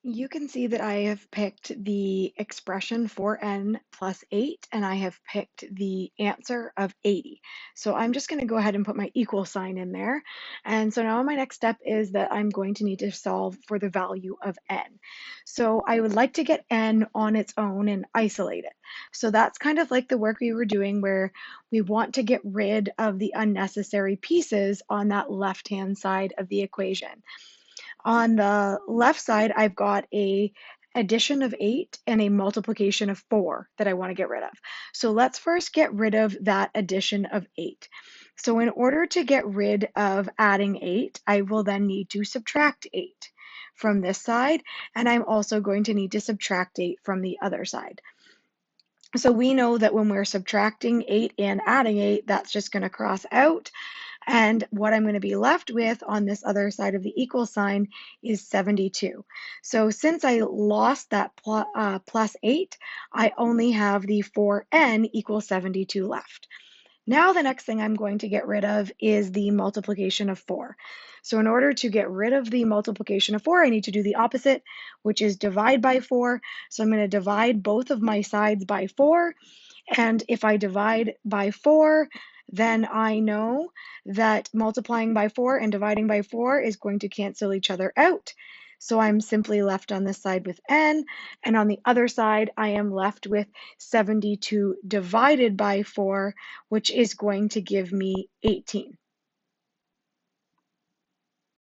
You can see that I have picked the expression for n plus 8, and I have picked the answer of 80. So I'm just going to go ahead and put my equal sign in there. And so now my next step is that I'm going to need to solve for the value of n. So I would like to get n on its own and isolate it. So that's kind of like the work we were doing where we want to get rid of the unnecessary pieces on that left-hand side of the equation. On the left side, I've got a addition of 8 and a multiplication of 4 that I want to get rid of. So let's first get rid of that addition of 8. So in order to get rid of adding 8, I will then need to subtract 8 from this side, and I'm also going to need to subtract 8 from the other side. So we know that when we're subtracting 8 and adding 8, that's just going to cross out. And what I'm going to be left with on this other side of the equal sign is 72. So since I lost that plus 8, I only have the 4n equals 72 left. Now the next thing I'm going to get rid of is the multiplication of 4. So in order to get rid of the multiplication of 4, I need to do the opposite, which is divide by 4. So I'm going to divide both of my sides by 4. And if I divide by 4, then I know that multiplying by 4 and dividing by 4 is going to cancel each other out. So I'm simply left on this side with n, and on the other side, I am left with 72 divided by 4, which is going to give me 18.